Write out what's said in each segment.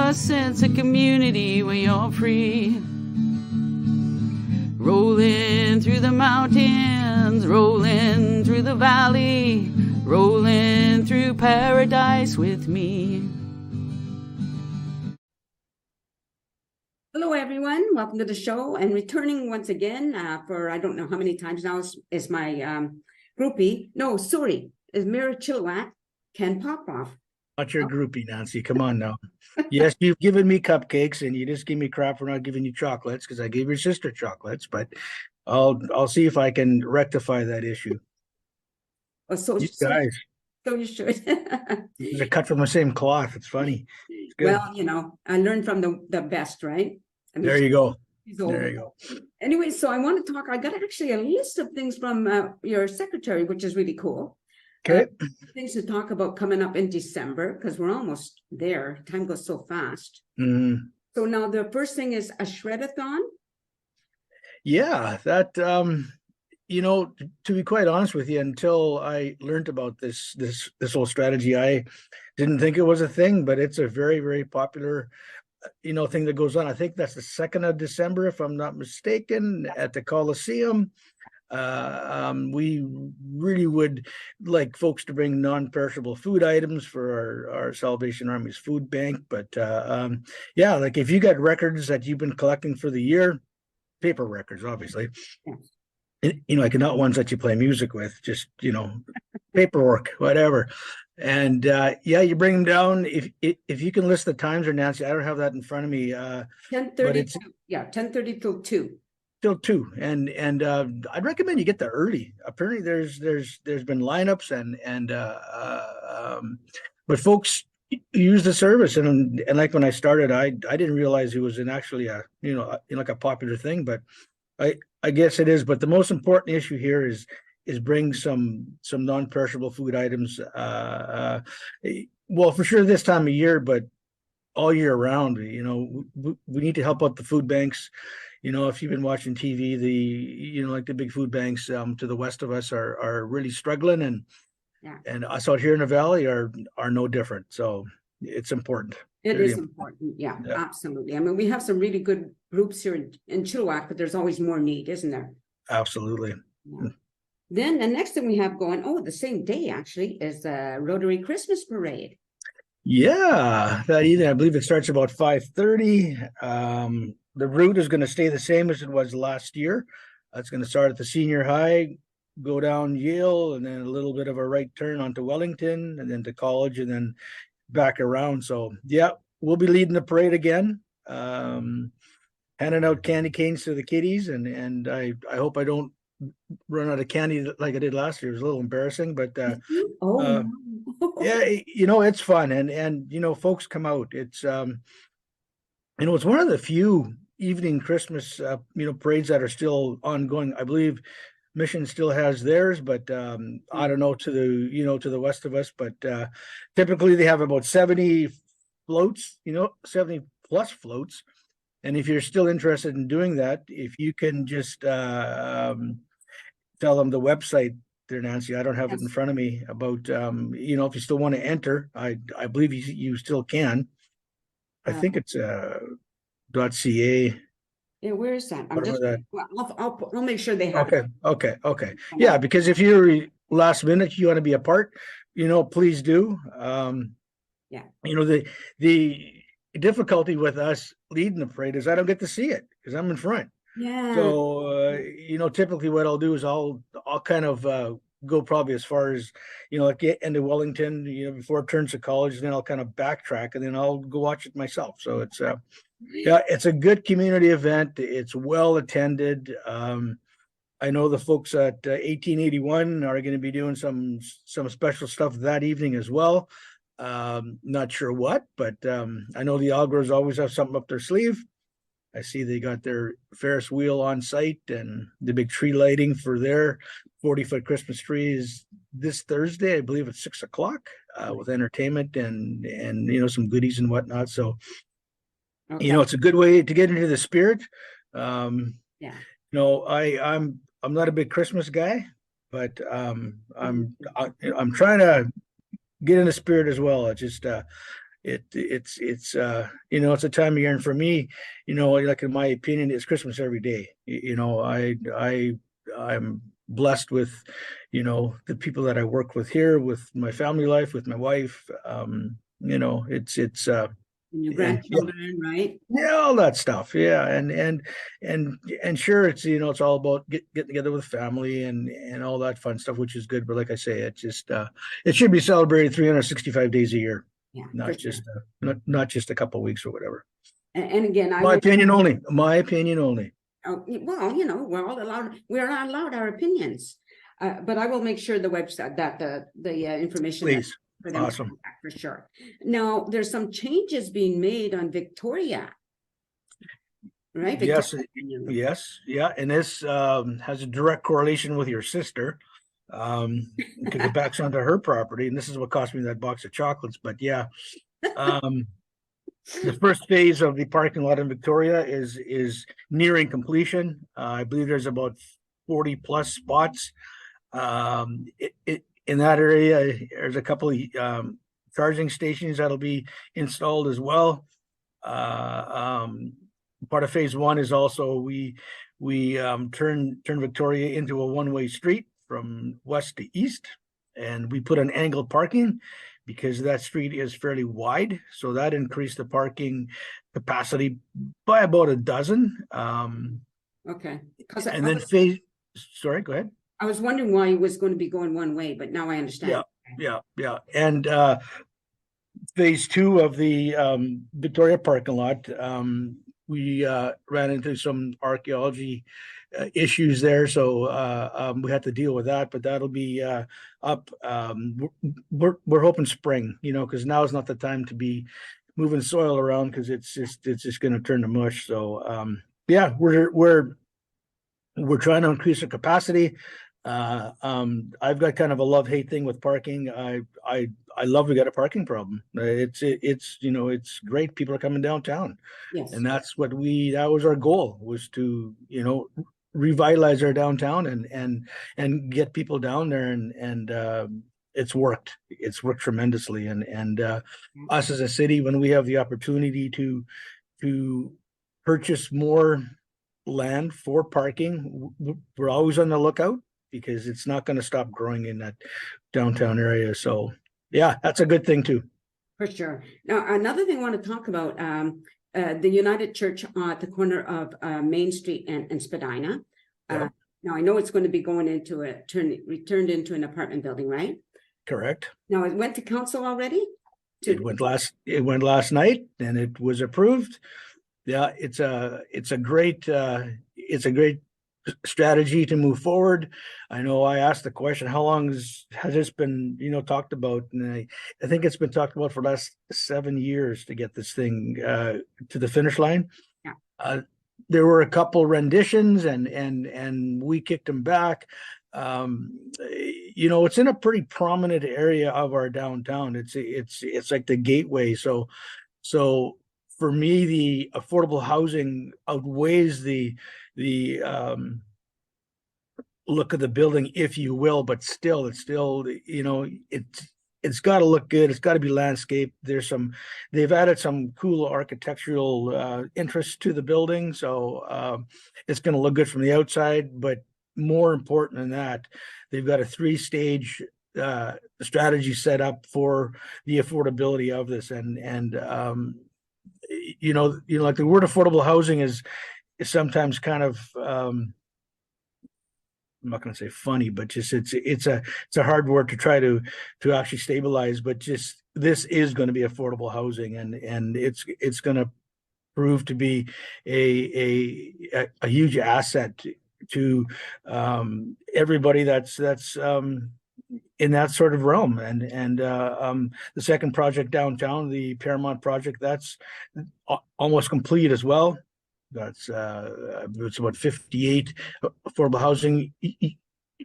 a sense of community when you're free. Rolling through the mountains, rolling through the valley, rolling through paradise with me. Hello, everyone. Welcome to the show. And returning once again for I don't know how many times now is my groupie. No, sorry, is Mira Chilliwack, Ken Popove. Not your groupie, Nancy. Come on now. Yes, you've given me cupcakes, and you just give me crap for not giving you chocolates because I gave your sister chocolates. But I'll see if I can rectify that issue. Oh, so You guys, so you should. they're cut from the same cloth. It's funny. It's good. Well, you know, I learned from the best, right? I mean, There you go. There you go. Anyway, so I want to talk. I got actually a list of things from your secretary, which is really cool. Okay. Things to talk about coming up in December because we're almost there. Time goes so fast. Mm-hmm. So now the first thing is a Shred-A-Thon. Yeah, that you know, to be quite honest with you, until I learned about this whole strategy, I didn't think it was a thing, but it's a very, very popular thing that goes on. I think that's the 2nd of December, if I'm not mistaken, at the Coliseum. We really would like folks to bring non-perishable food items for our Salvation Army's food bank. But yeah, like if you got records that you've been collecting for the year, paper records, obviously, like not ones that you play music with, just paperwork, whatever. And yeah, you bring them down. If you can list the times, or Nancy, I don't have that in front of me. 10:30. Yeah, 10:30 till 2. Till 2, and I'd recommend you get there early. Apparently, there's been lineups and but folks use the service, and like when I started, I didn't realize it was actually a like a popular thing, but I guess it is. But the most important issue here is bring some non-perishable food items. Well, for sure this time of year, but all year round. We need to help out the food banks. If you've been watching TV, like the big food banks to the west of us are really struggling, and us out here in the valley are no different. So it's important. It is important. Yeah, absolutely. I mean, we have some really good groups here in Chilliwack, but there's always more need, isn't there? Absolutely. Yeah. Then the next thing we have going, the same day actually, is the Rotary Christmas Parade. Yeah, that evening, I believe it starts about 5:30. The route is going to stay the same as it was last year. It's going to start at the senior high, go down Yale, and then a little bit of a right turn onto Wellington, and then to college, and then back around. So yeah, we'll be leading the parade again, handing out candy canes to the kiddies, and I hope I don't run out of candy like I did last year. It was a little embarrassing, but yeah, it's fun, and folks come out. It's it's one of the few evening Christmas parades that are still ongoing. I believe Mission still has theirs, but I don't know to the west of us, but typically they have about 70 floats, 70 plus floats. And if you're still interested in doing that, if you can just tell them the website there, Nancy, I don't have it in front of me, about if you still want to enter, I believe you still can. I think it's .ca. Yeah, where is that? I'm just I'll make sure they have it. Okay. Yeah, because if you're last minute, you want to be a part, please do. Yeah. The difficulty with us leading the parade is I don't get to see it because I'm in front. Yeah. So typically what I'll do is I'll kind of go probably as far as like get into Wellington, before it turns to college, and then I'll kind of backtrack, and then I'll go watch it myself. So it's it's a good community event. It's well attended. I know the folks at 1881 are going to be doing some special stuff that evening as well. Not sure what, but I know the Algors always have something up their sleeve. I see they got their Ferris wheel on site, and the big tree lighting for their 40-foot Christmas tree is this Thursday, I believe, at 6 o'clock, with entertainment and some goodies and whatnot. So, it's a good way to get into the spirit. I'm not a big Christmas guy, but I'm trying to get in the spirit as well. It's just it's you know, it's a time of year, and for me, you know, like in my opinion, it's Christmas every day. You know, I'm blessed with, you know, the people that I work with here, with my family life, with my wife. You know, it's And your and yeah, grandchildren, right? yeah, all that stuff. Yeah, and sure, it's, you know, it's all about getting together with family and all that fun stuff, which is good. But like I say, it just it should be celebrated 365 days a year, Yeah, for not sure. just not just a couple of weeks or whatever. And again, I My will. opinion only. My opinion only. Oh, well, you know, we're all allowed our opinions. But I will make sure the website that the information that Please. for them to Awesome. contact for sure. Now, there's some changes being made on Victoria, right? Yes, Victoria Avenue. yes, yeah, and this has a direct correlation with your sister, because it backs onto her property, and this is what cost me that box of chocolates. But yeah, um, the first phase of the parking lot in Victoria is nearing completion. I believe there's about 40 plus spots. In that area, there's a couple of charging stations that'll be installed as well. Part of phase one is also we turn Victoria into a one-way street from west to east, and we put an angled parking because that street is fairly wide, so that increased the parking capacity by about a dozen. Okay. And then phase, sorry, go ahead. I was wondering why it was going to be going one way, but now I understand. Yeah. And phase two of the Victoria parking lot, we ran into some archaeology issues there, so we had to deal with that. But that'll be up. We're hoping spring, you know, because now is not the time to be moving soil around, because it's just going to turn to mush. So yeah, we're trying to increase the capacity. I've got kind of a love-hate thing with parking. I love we got a parking problem. It's you know, it's great. People are coming downtown. Yes. And that's what that was our goal, was to, you know, revitalize our downtown and get people down there, and it's worked. It's worked tremendously. And us as a city, when we have the opportunity to purchase more land for parking, we're always on the lookout, because it's not going to stop growing in that downtown area. So yeah, that's a good thing too. For sure. Now, another thing I want to talk about, the United Church at the corner of Main Street and Spadina. Yeah. Now, I know it's going to be going into returned into an apartment building, right? Correct. Now, it went to council already? It went last night, and it was approved. Yeah, it's a great strategy to move forward. I know I asked the question, how long has this been, you know, talked about? And I think it's been talked about for the last 7 years to get this thing to the finish line. Yeah. There were a couple renditions, and we kicked them back. You know, it's in a pretty prominent area of our downtown. It's like the gateway. So for me, the affordable housing outweighs the look of the building, if you will, but it's still, you know, it's got to look good. It's got to be landscaped. They've added some cool architectural interest to the building, so it's going to look good from the outside. But more important than that, they've got a 3-stage strategy set up for the affordability of this, and you know, like the word affordable housing is sometimes kind of I'm not going to say funny, but just it's a hard word to try to actually stabilize. But just, this is going to be affordable housing, and it's going to prove to be a huge asset to everybody that's in that sort of realm. And the second project downtown, the Paramount project, that's almost complete as well. That's it's about 58 affordable housing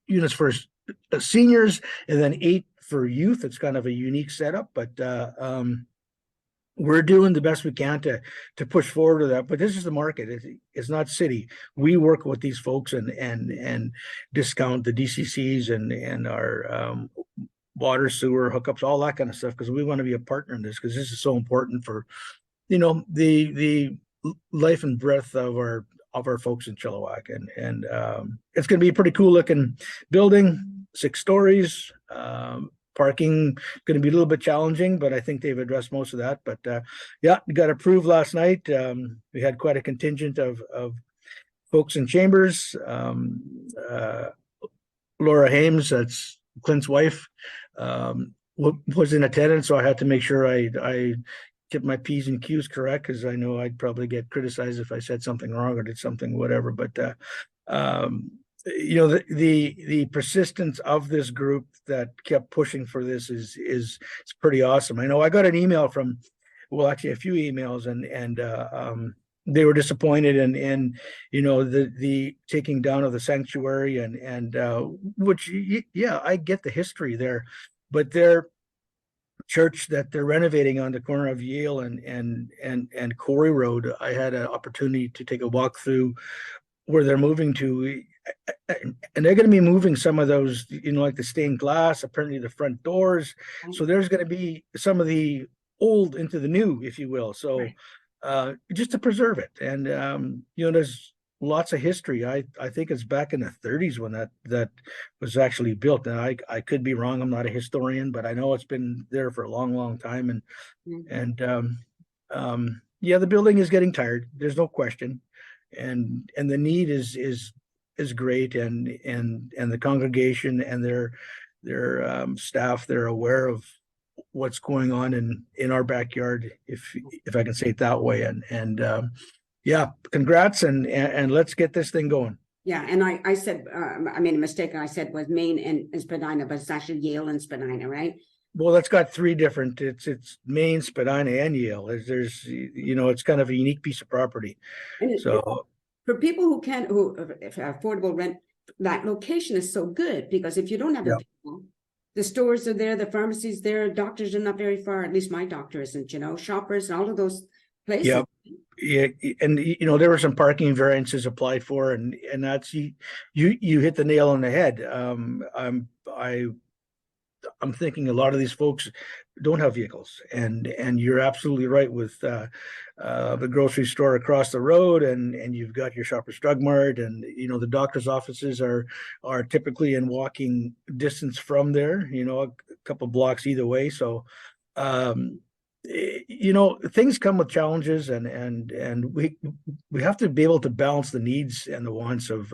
units for seniors, and then 8 for youth. It's kind of a unique setup, but we're doing the best we can to push forward to that. But this is the market. It's not city. We work with these folks and discount the DCCs and our water, sewer, hookups, all that kind of stuff, because we want to be a partner in this, because this is so important for, you know, the life and breath of our folks in Chilliwack. And it's going to be a pretty cool looking building, 6 stories. Parking going to be a little bit challenging, but I think they've addressed most of that. But yeah, we got approved last night. We had quite a contingent of folks in chambers. Laura Hames, that's Clint's wife, was in attendance, so I had to make sure I get my P's and Q's correct, because I know I'd probably get criticized if I said something wrong or did something whatever. But you know, the persistence of this group that kept pushing for this is pretty awesome. I know I got an email from, well, actually a few emails, and they were disappointed in you know, the taking down of the sanctuary, and which, yeah, I get the history there, but their church that they're renovating on the corner of Yale and Corey Road, I had an opportunity to take a walk through where they're moving to, and they're going to be moving some of those, you know, like the stained glass, apparently the front doors. So there's going to be some of the old into the new, if you will. So just to preserve it. And you know, there's lots of history. I think it's back in the 30s when that was actually built. And I could be wrong. I'm not a historian, but I know it's been there for a long time. And yeah, the building is getting tired. There's no question. And the need is great, and the congregation and their staff, they're aware of what's going on in our backyard, if I can say it that way. And yeah, congrats, and let's get this thing going. Yeah, and I said I made a mistake. I said was Maine and Spadina, but it's actually Yale and Spadina, right? Well, that's got 3 different. It's Maine, Spadina, and Yale. There's you know, it's kind of a unique piece of property. And so for people who if affordable rent, that location is so good, because if you don't have a vehicle, the stores are there, the pharmacies there, doctors are not very far. At least my doctor isn't. You know, Shoppers and all of those places. Yeah, and you know, there were some parking variances applied for, and that's you hit the nail on the head. I'm thinking a lot of these folks don't have vehicles, and you're absolutely right with the grocery store across the road, and you've got your Shoppers Drug Mart, and you know, the doctor's offices are typically in walking distance from there, you know, a couple blocks either way. So you know, things come with challenges, and we have to be able to balance the needs and the wants of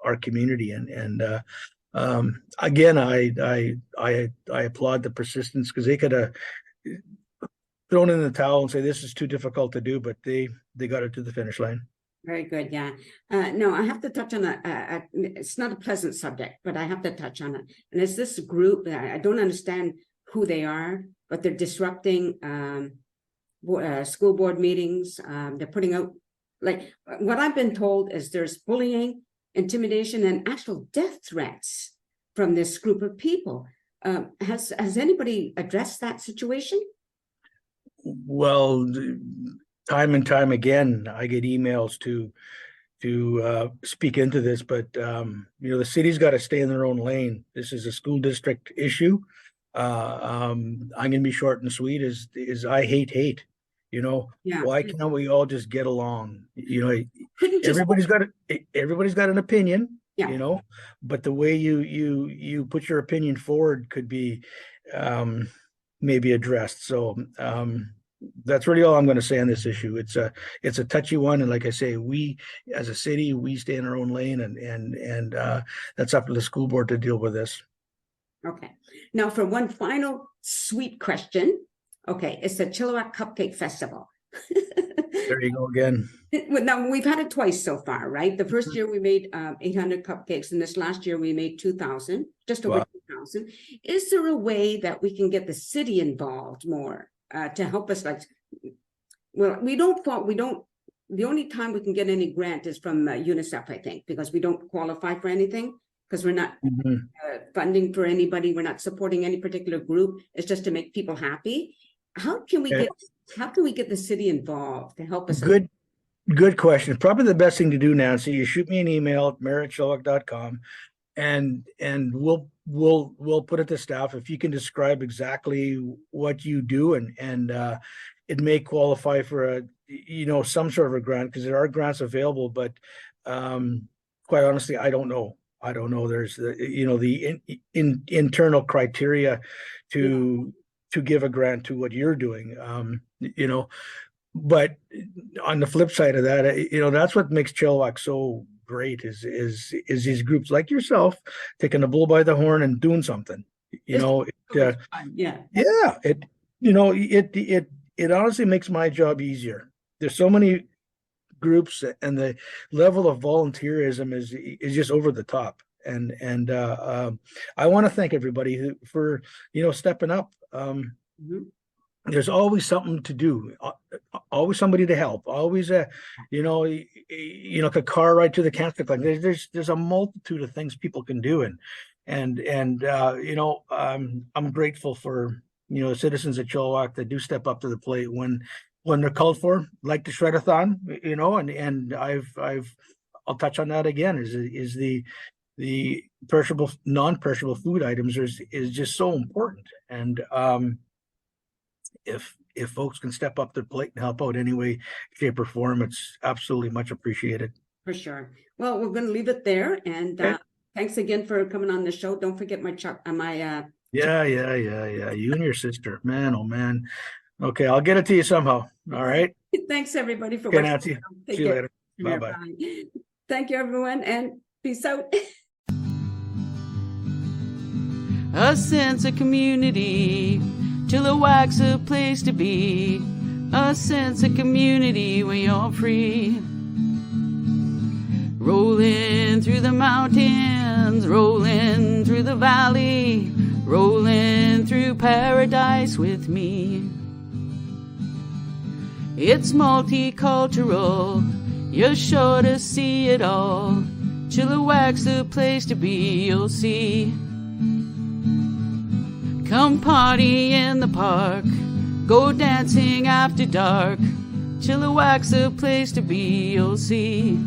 our community, and again, I applaud the persistence, because they could have thrown in the towel and say this is too difficult to do, but they got it to the finish line. Very good. Yeah. No, I have to touch on it's not a pleasant subject, but I have to touch on it. And it's this group that I don't understand who they are, but they're disrupting school board meetings. They're putting out, like, what I've been told is there's bullying, intimidation, and actual death threats from this group of people. Has anybody addressed that situation? Well, time and time again, I get emails to speak into this, but you know, the city's got to stay in their own lane. This is a school district issue. I'm going to be short and sweet. Is I hate. You know, why can't we all just get along? You know, everybody's got an opinion. You know, but the way you put your opinion forward could be maybe addressed. So that's really all I'm going to say on this issue. It's a touchy one, and like I say, we as a city, we stay in our own lane, and that's up to the school board to deal with this. Okay. Now, for one final sweet question. Okay, it's the Chilliwack Cupcake Festival. There you go again. Now, we've had it twice so far, right? The first year we made 800 cupcakes, and this last year we made 2,000, just over 2,000. Is there a way that we can get the city involved more to help us? Like, well, the only time we can get any grant is from UNICEF, I think, because we don't qualify for anything, because we're not funding for anybody. We're not supporting any particular group. It's just to make people happy. How can we get the city involved to help us? Good question. Probably the best thing to do, Nancy, you shoot me an email at mayor@chilliwack.com, and we'll we'll put it to staff if you can describe exactly what you do, and it may qualify for a some sort of a grant, because there are grants available, but quite honestly, I don't know. There's the internal criteria to give a grant to what you're doing. But on the flip side of that, that's what makes Chilliwack so great is these groups like yourself taking the bull by the horn and doing something. Yeah. It honestly makes my job easier. There's so many groups, and the level of volunteerism is just over the top. And I want to thank everybody for stepping up. There's always something to do, always somebody to help, always a car ride to the cancer clinic. There's a multitude of things people can do, and I'm grateful for the citizens of Chilliwack that do step up to the plate when they're called for, like the Shred-A-Thon, and I'll touch on that again, is the perishable, non-perishable food items is just so important. And if folks can step up to the plate and help out any way, shape, or form, it's absolutely much appreciated. For sure. Well, we're going to leave it there, and thanks again for coming on the show. Don't forget my Yeah. You and your sister, man. Oh man. Okay, I'll get it to you somehow. All right. Thanks everybody for watching. Nancy. See you later. Bye. Thank you everyone, and peace out. A sense of community, Chilliwack's a place to be. A sense of community when you're free. Rolling through the mountains, rolling through the valley, rolling through paradise with me. It's multicultural, you're sure to see it all. Chilliwack's the place to be, you'll see. Come party in the park, go dancing after dark. Chilliwack's the place to be, you'll see.